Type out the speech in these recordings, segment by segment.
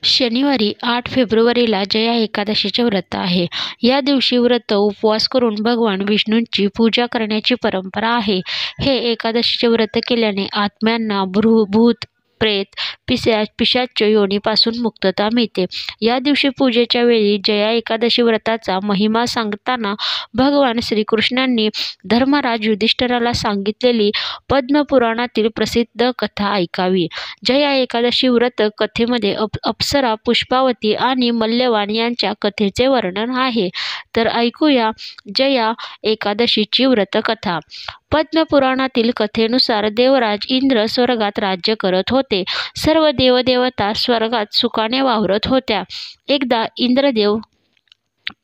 शनिवारी 8 फेब्रुवारीला जया एकादशीचे व्रत आहे. या दिवशी व्रत उपवास करून भगवान विष्णूंची पूजा करण्याची परंपरा आहे. हे एकादशीचे व्रत केल्याने आत्म्यांना भूत प्रेत पिशाच योनीपासून मुक्तता मिळते. या दिवशी पूजेच्या वेळी जया एकादशी व्रताचा महिमा सांगताना भगवान श्रीकृष्णांनी धर्मराज युधिष्ठिराला सांगितलेली पद्मपुराणातील प्रसिद्ध कथा ऐकावी. जया एकादशी व्रत कथेमध्ये अप्सरा, पुष्पावती आणि मल्यवान यांच्या कथेचे वर्णन आहे. तर ऐकूया जया एकादशीची व्रतकथा. पद्मपुराणातील कथेनुसार देवराज इंद्र स्वर्गात राज्य करत होते. सर्व देवदेवता स्वर्गात सुखाने वावरत होत्या. एकदा इंद्रदेव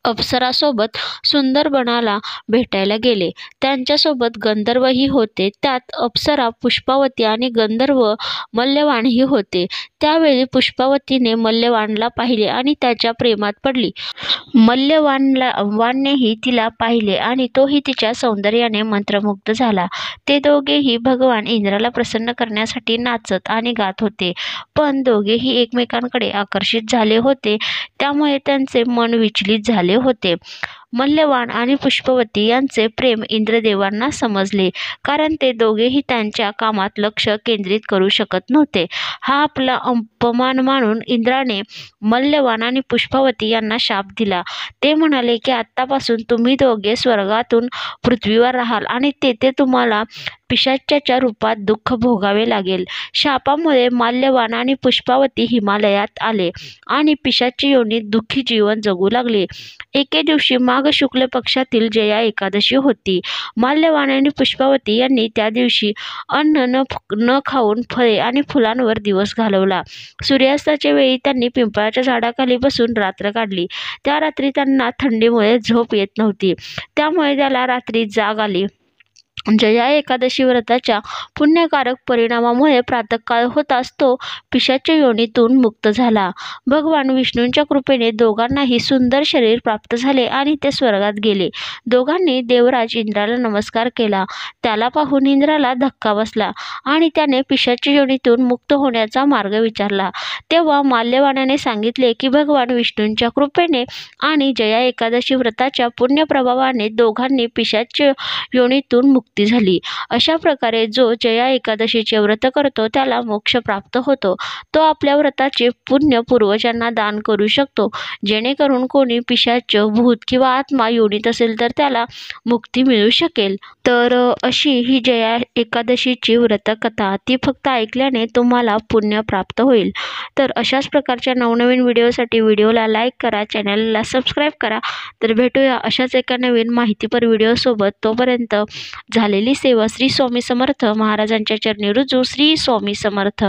अप्सरासोबत सुंदरबनाला भेटायला गेले. त्यांच्यासोबत गंधर्वही होते. त्यात अप्सरा, पुष्पावती आणि गंधर्व मल्यवानही होते. त्यावेळी पुष्पावतीने मल्यवानला पाहिले आणि त्याच्या प्रेमात पडली. मल्यवाननेही तिला पाहिले आणि तोही तिच्या सौंदर्याने मंत्रमुग्ध झाला. ते दोघेही भगवान इंद्राला प्रसन्न करण्यासाठी नाचत आणि गात होते. पण दोघेही एकमेकांकडे आकर्षित झाले होते. त्यामुळे त्यांचे मन विचलित झाले होते. मल्यवान आणि पुष्पवती यांचे प्रेम इंद्रदेवांना समजले, कारण ते दोघेही त्यांच्या कामात लक्ष केंद्रित करू शकत नव्हते. हा आपला अपमान मानून इंद्राने मल्यवान आणि पुष्पवती यांना शाप दिला. ते म्हणाले की आत्तापासून तुम्ही दोघे स्वर्गातून पृथ्वीवर राहाल आणि तेथे तुम्हाला पिशाच्याच्या रूपात दुःख भोगावे लागेल. शापामुळे मल्यवान आणि पुष्पावती हिमालयात आले आणि पिशाची योनीत दुःखी जीवन जगू लागले. एके दिवशी माघ शुक्ल पक्षातील जया एकादशी होती. मल्यवान आणि पुष्पावती यांनी त्या दिवशी अन्न न खाऊन फळे आणि फुलांवर दिवस घालवला. सूर्यास्ताच्या वेळी त्यांनी पिंपळाच्या झाडाखाली बसून रात्र काढली. त्या रात्री त्यांना थंडीमुळे झोप येत नव्हती. त्यामुळे त्याला रात्री जाग आली. जया एकादशी व्रताच्या पुण्यकारक परिणामामुळे प्रातःकाळ होताच तो पिशाच्य योनीतून मुक्त झाला. भगवान विष्णूंच्या कृपेने दोघांनाही सुंदर शरीर प्राप्त झाले आणि ते स्वर्गात गेले. दोघांनी देवराज इंद्राला नमस्कार केला. त्याला पाहून इंद्राला धक्का बसला आणि त्याने पिशाच्य योनीतून मुक्त होण्याचा मार्ग विचारला. तेव्हा मल्यवानाने सांगितले की भगवान विष्णूंच्या कृपेने आणि जया एकादशी व्रताच्या पुण्यप्रभावाने दोघांनी पिशाच्य योनीतून मुक्ती झाली. अशा प्रकारे जो जया एकादशीचे व्रत करतो त्याला मोक्ष प्राप्त होतो. तो आपल्या व्रताचे पुण्य पूर्वजांना दान करू शकतो, जेणेकरून कोणी पिशाच्य, भूत किंवा आत्मा योनीत असेल तर त्याला मुक्ती मिळू शकेल. तर अशी ही जया एकादशीची व्रतकथा. ती फक्त ऐकल्याने तुम्हाला पुण्य प्राप्त होईल. तर अशाच प्रकारच्या नवनवीन व्हिडिओसाठी व्हिडिओला लाईक करा, चॅनलला सबस्क्राईब करा. तर भेटूया अशाच एका नवीन माहितीपर व्हिडिओसोबत. तोपर्यंत झालेली सेवा श्री स्वामी समर्थ महाराजांच्या चरणी रुजू. श्री स्वामी समर्थ.